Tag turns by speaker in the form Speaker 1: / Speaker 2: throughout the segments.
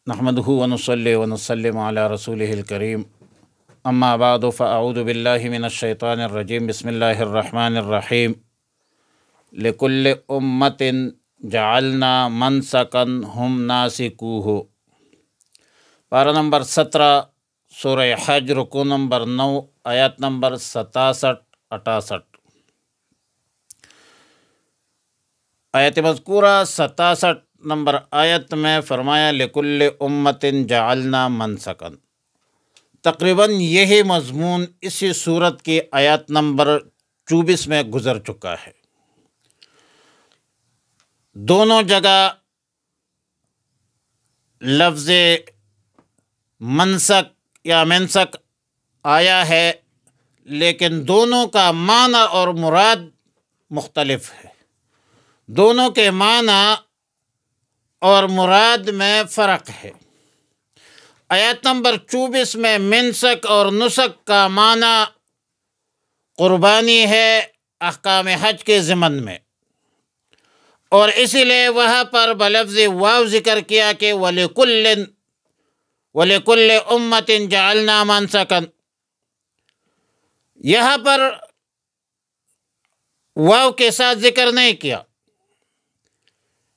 Speaker 1: نحمدہ ونصلی ونسلم علی رسولہ الکریم اما بعد فاعوذ باللہ من الشیطان الرجیم بسم اللہ الرحمن الرحیم لکل امت جعلنا منسکا ہم ناسکوہ۔ پارہ نمبر 17 سورہ حج، رکوع نمبر 9، آیات نمبر 67-68۔ آیت مذکورہ 67 نمبر آیت میں فرمایا لکل امت جعلنا منسکا۔ تقریباً یہی مضمون اسی صورت کی آیات نمبر 24 میں گزر چکا ہے۔ دونوں جگہ لفظ منسک یا منسک آیا ہے، لیکن دونوں کا معنی اور مراد مختلف ہے۔ دونوں کے معنی اور مراد میں فرق ہے۔ آیت نمبر 24 میں منسک اور نسک کا معنی قربانی ہے احکام حج کے ضمن میں، اور اسی لیے وہاں پر بلفظ واو ذکر کیا کہ وَلِكُلٍّ أُمَّةٍ جَعَلْنَا مَنْسَكًا۔ یہاں پر واو کے ساتھ ذکر نہیں کیا،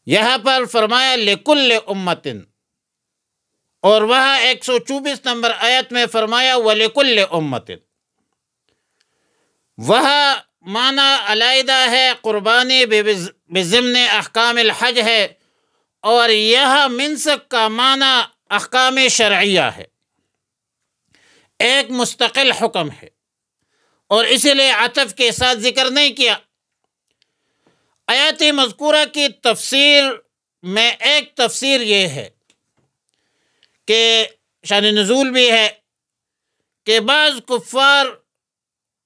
Speaker 1: یہاں پر فرمایا لکل امتن، اور وہاں 124 نمبر آیت میں فرمایا وَلِكُلِّ أُمَّةٍ۔ وہاں معنی علیحدہ ہے، قربانی بضمن احکام الحج ہے، اور یہاں منسک کا معنی احکام شرعیہ ہے، ایک مستقل حکم ہے، اور اسی لیے عطف کے ساتھ ذکر نہیں کیا۔ آیات مذکورہ کی تفسیر میں ایک تفسیر یہ ہے کہ شان نزول بھی ہے کہ بعض کفار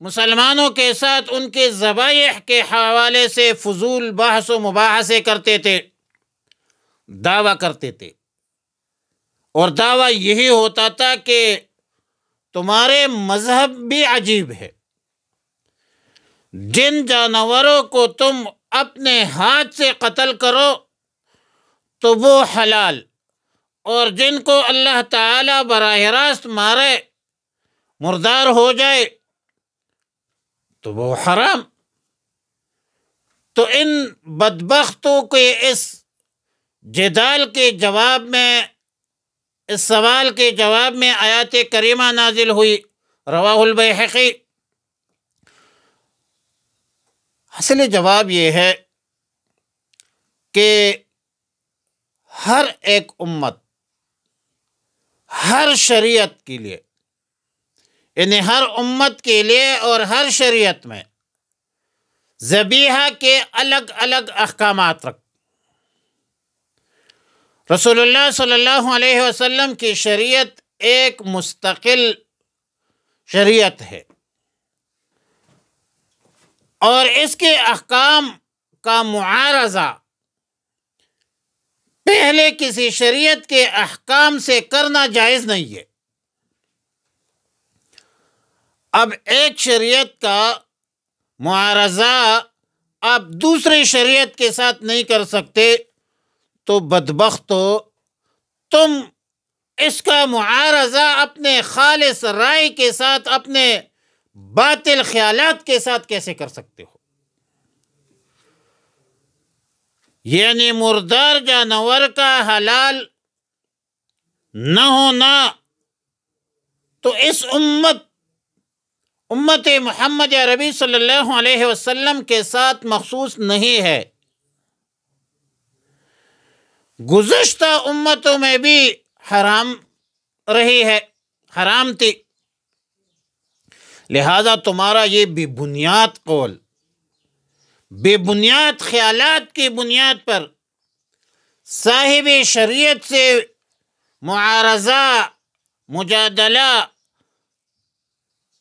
Speaker 1: مسلمانوں کے ساتھ ان کے ذبائح کے حوالے سے فضول بحث و مباحثے کرتے تھے، دعویٰ کرتے تھے، اور دعویٰ یہی ہوتا تھا کہ تمہارے مذہب بھی عجیب ہے، جن جانوروں کو تم اپنے ہاتھ سے قتل کرو تو وہ حلال، اور جن کو اللہ تعالیٰ براہ راست مارے، مردار ہو جائے، تو وہ حرام۔ تو ان بدبختوں کے اس جدال کے جواب میں، اس سوال کے جواب میں آیات کریمہ نازل ہوئی، رواہ البیہقی۔ اصل جواب یہ ہے کہ ہر ایک امت، ہر شریعت کے لیے، یعنی ہر امت کے لیے اور ہر شریعت میں ذبیحہ کے الگ الگ احکامات رکھ۔ رسول اللہ صلی اللہ علیہ وسلم کی شریعت ایک مستقل شریعت ہے، اور اس کے احکام کا معارضہ پہلے کسی شریعت کے احکام سے کرنا جائز نہیں ہے۔ اب ایک شریعت کا معارضہ آپ دوسری شریعت کے ساتھ نہیں کر سکتے، تو بدبختو، تم اس کا معارضہ اپنے خالص رائے کے ساتھ، اپنے باطل خیالات کے ساتھ کیسے کر سکتے ہو؟ یعنی مردار جانور کا حلال نہ ہونا تو اس امت محمد عربی صلی اللہ علیہ وسلم کے ساتھ مخصوص نہیں ہے، گزشتہ امتوں میں بھی حرام رہی ہے، حرام تھی۔ لہذا تمہارا یہ بے بنیاد قول، بے بنیاد خیالات کی بنیاد پر صاحب شریعت سے معارضہ، مجادلہ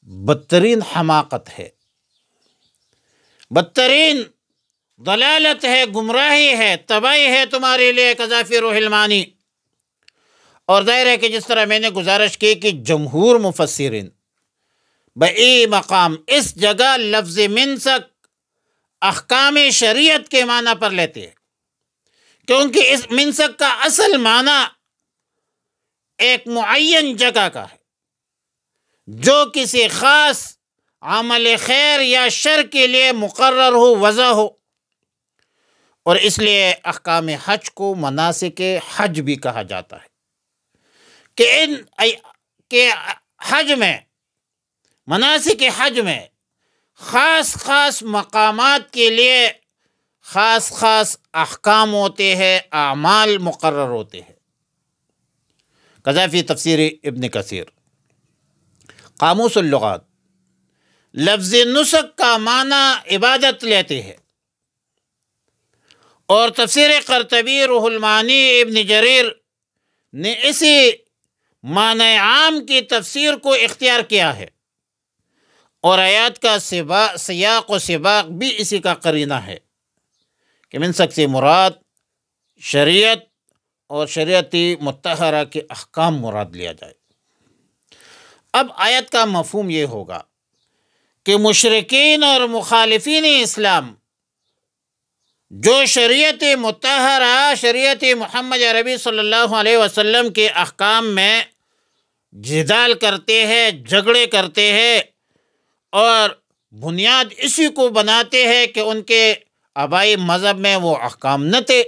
Speaker 1: بدترین حماقت ہے، بدترین ضلالت ہے، گمراہی ہے، تباہی ہے تمہارے لیے قذافی روح المانی۔ اور ظاہر ہے کہ جس طرح میں نے گزارش کی کہ جمہور مفسرین بئی مقام اس جگہ لفظ منسک احکام شریعت کے معنی پر لیتے ہیں، کیونکہ اس منسک کا اصل معنی ایک معین جگہ کا ہے جو کسی خاص عمل خیر یا شر کے لیے مقرر ہو، وضع ہو، اور اس لیے احکام حج کو مناسک حج بھی کہا جاتا ہے کہ حج میں، مناسک حج میں خاص خاص مقامات کے لیے خاص خاص احکام ہوتے ہیں، اعمال مقرر ہوتے ہیں۔ قذا فی تفسیر ابن کثیر، قاموس اللغات لفظ نسک کا معنی عبادت لیتے ہیں، اور تفسیر قرطبی روح المعانی ابن جریر نے اسی معنی عام کی تفسیر کو اختیار کیا ہے، اور آیات کا سیاق و سباق بھی اسی کا قرینہ ہے کہ منسک سے مراد شریعت اور شریعتی مطہرہ کے احکام مراد لیا جائے۔ اب آیت کا مفہوم یہ ہوگا کہ مشرکین اور مخالفین اسلام جو شریعت مطہرہ، شریعت محمد عربی صلی اللہ علیہ وسلم کے احکام میں جدال کرتے ہیں، جھگڑے کرتے ہیں، اور بنیاد اسی کو بناتے ہیں کہ ان کے آبائی مذہب میں وہ احکام نہ تھے،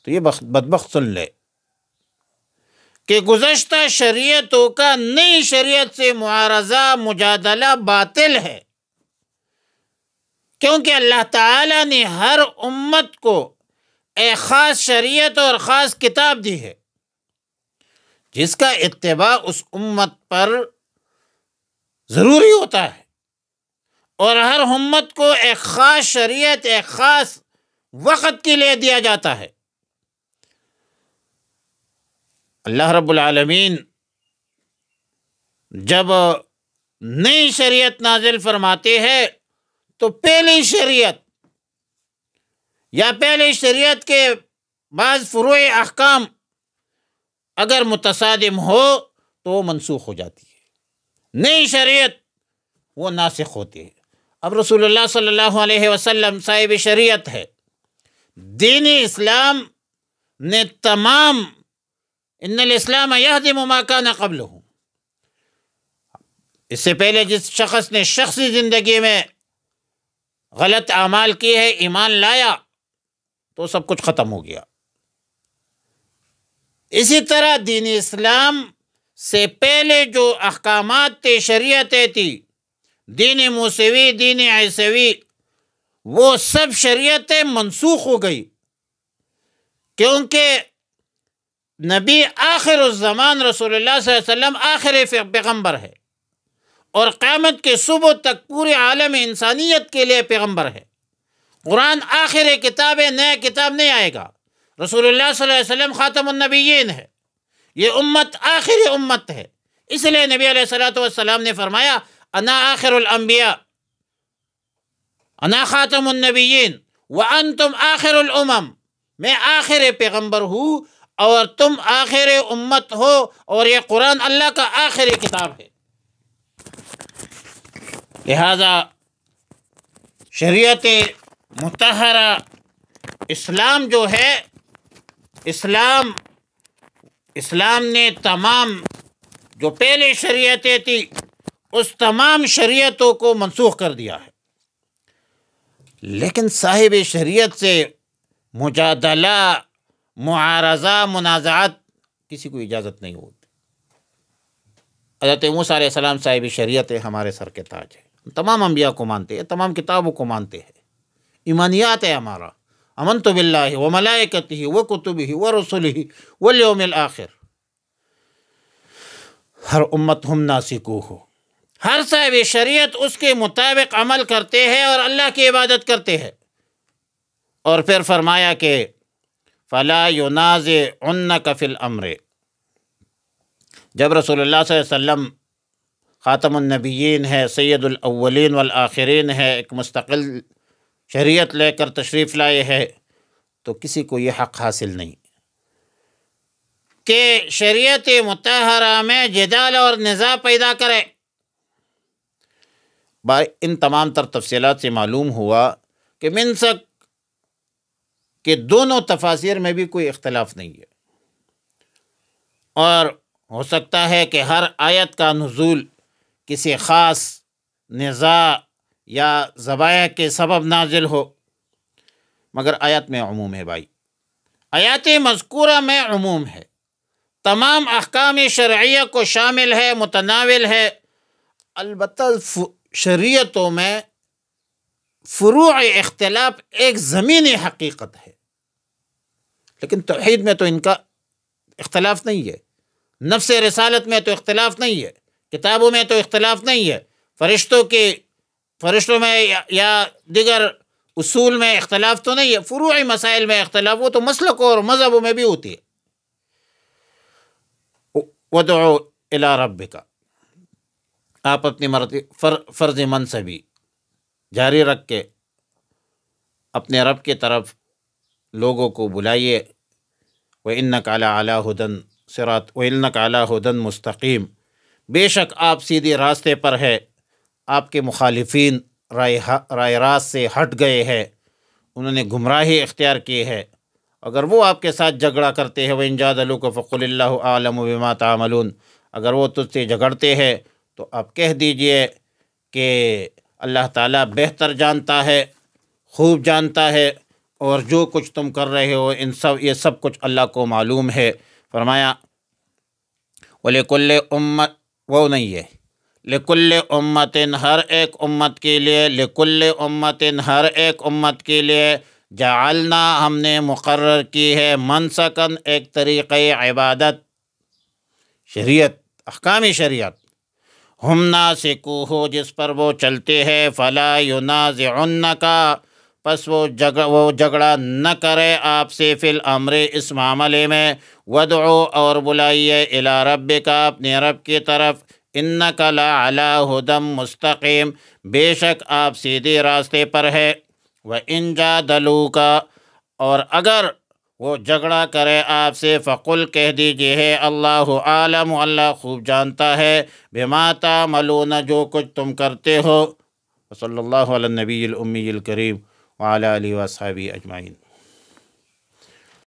Speaker 1: تو یہ بدبخت سن لے کہ گزشتہ شریعتوں کا نئی شریعت سے معارضہ، مجادلہ باطل ہے، کیونکہ اللہ تعالیٰ نے ہر امت کو ایک خاص شریعت اور خاص کتاب دی ہے جس کا اتباع اس امت پر ضروری ہوتا ہے، اور ہر امت کو ایک خاص شریعت ایک خاص وقت کے لیے دیا جاتا ہے۔ اللہ رب العالمین جب نئی شریعت نازل فرماتے ہیں تو پہلی شریعت یا پہلی شریعت کے بعض فروع احکام اگر متصادم ہو تو وہ منسوخ ہو جاتی ہے، نئی شریعت وہ ناسخ ہوتی ہے۔ اب رسول اللہ صلی اللہ علیہ وسلم صاحب شریعت ہے، دین اسلام نے تمام ان الاسلام یہدم ما کان قبلہ، اس سے پہلے جس شخص نے شخصی زندگی میں غلط اعمال کی ہے، ایمان لایا تو سب کچھ ختم ہو گیا۔ اسی طرح دین اسلام سے پہلے جو احکامات تھے، شریعتیں تھی، دین موسوی، دین عیسوی، وہ سب شریعتیں منسوخ ہو گئی، کیونکہ نبی آخر الزمان رسول اللہ صلی اللہ علیہ وسلم آخر پیغمبر ہے، اور قیامت کے صبح تک پورے عالم انسانیت کے لیے پیغمبر ہے۔ قرآن آخر کتاب ہے، نیا کتاب نہیں آئے گا۔ رسول اللہ صلی اللہ علیہ وسلم خاتم النبیین ہے، یہ امت آخری امت ہے، اس لیے نبی علیہ الصلوۃ والسلام نے فرمایا انا آخر الانبیاء، انا خاتم النبیین وانتم آخر الامم، میں آخر پیغمبر ہوں اور تم آخر امت ہو، اور یہ قرآن اللہ کا آخری کتاب ہے۔ لہذا شریعت مطہرہ اسلام جو ہے، اسلام نے تمام جو پہلے شریعتیں تھی اس تمام شریعتوں کو منسوخ کر دیا ہے، لیکن صاحب شریعت سے مجادلہ، معارضہ، منازعات کسی کو اجازت نہیں ہوتی۔ حضرت موسیٰ علیہ السلام صاحب شریعت ہمارے سر کے تاج ہے، تمام انبیاء کو مانتے ہیں، تمام کتابوں کو مانتے ہیں، ایمانیات ہے ہمارا، آمنت باللہ وملائکتہ وکتبہ ورسلہ والیوم الآخر۔ ہر امت ہم ناسکوہ، ہر صاحب شریعت اس کے مطابق عمل کرتے ہیں اور اللہ کی عبادت کرتے ہیں۔ اور پھر فرمایا کہ فلا ینازعنک فی الامر، جب رسول اللہ صلی اللہ علیہ وسلم خاتم النبیین ہے، سید الاولین والآخرین ہے، ایک مستقل شریعت لے کر تشریف لائے ہے، تو کسی کو یہ حق حاصل نہیں کہ شریعت مطہرہ میں جدال اور نزاع پیدا کرے۔ ان تمام تر تفصیلات سے معلوم ہوا کہ منسک کے دونوں تفاسیر میں بھی کوئی اختلاف نہیں ہے۔ اور ہو سکتا ہے کہ ہر آیت کا نزول کسی خاص نزاع یا ذبائح کے سبب نازل ہو، مگر آیات میں عموم ہے بھائی، آیات مذکورہ میں عموم ہے، تمام احکام شرعیہ کو شامل ہے، متناول ہے۔ البتہ شریعتوں میں فروع اختلاف ایک زمینی حقیقت ہے، لیکن توحید میں تو ان کا اختلاف نہیں ہے، نفس رسالت میں تو اختلاف نہیں ہے، کتابوں میں تو اختلاف نہیں ہے، فرشتوں میں یا دیگر اصول میں اختلاف تو نہیں ہے، فروعی مسائل میں اختلاف، وہ تو مسلک اور مذہبوں میں بھی ہوتی ہے۔ وَدْعُوا إِلَىٰ رَبِّكَ، آپ اپنی فرض منصبی جاری رکھ کے اپنے رب کی طرف لوگوں کو بلائیے۔ وَإِنَّكَ عَلَىٰ هُدًى مستقیم، بے شک آپ سیدھے راستے پر ہے، آپ کے مخالفین رائے راست سے ہٹ گئے ہیں، انہوں نے گمراہی اختیار کی ہے۔ اگر وہ آپ کے ساتھ جھگڑا کرتے ہیں وَإِن جَادَلُوكَ فَقُلِ اللَّهُ أَعْلَمُ بِمَا تَعْمَلُونَ، اگر وہ تجھ سے جھگڑتے ہیں تو آپ کہہ دیجئے کہ اللہ تعالیٰ بہتر جانتا ہے، خوب جانتا ہے، اور جو کچھ تم کر رہے ہو یہ سب کچھ اللہ کو معلوم ہے۔ فرمایا وَلِكُلِّ أُمَّةٍ، وہ نہیں ہے لِكُلِّ أُمَّةٍ، ہر ایک امت کے لیے، لِكُلِّ أُمَّةٍ ہر ایک امت کے لیے، جعلنا ہم نے مقرر کی ہے، منسکن ایک طریقۂ عبادت، شریعت، احکام شریعت، ہم ناسکوہ جس پر وہ چلتے ہیں، فلا ینازعنک، پس وہ جھگڑا نہ کرے آپ سے، فی الامر اس معاملے میں، وادعو اور بلائیے، الی ربک اپنے رب کی طرف، انک لعلی ھدی مستقیم، بے شک آپ سیدھے راستے پر ہے۔ وَإِن جَادَلُوكَ، اور اگر وہ جھگڑا کرے آپ سے، فقل کہہ دیجئے ہے اللہ عالم، اللہ خوب جانتا ہے، بما تعملون جو کچھ تم کرتے ہو۔ وصلی اللہ علی النبی الامی الکریم وعلی آلہ وصحبہ اجمعین۔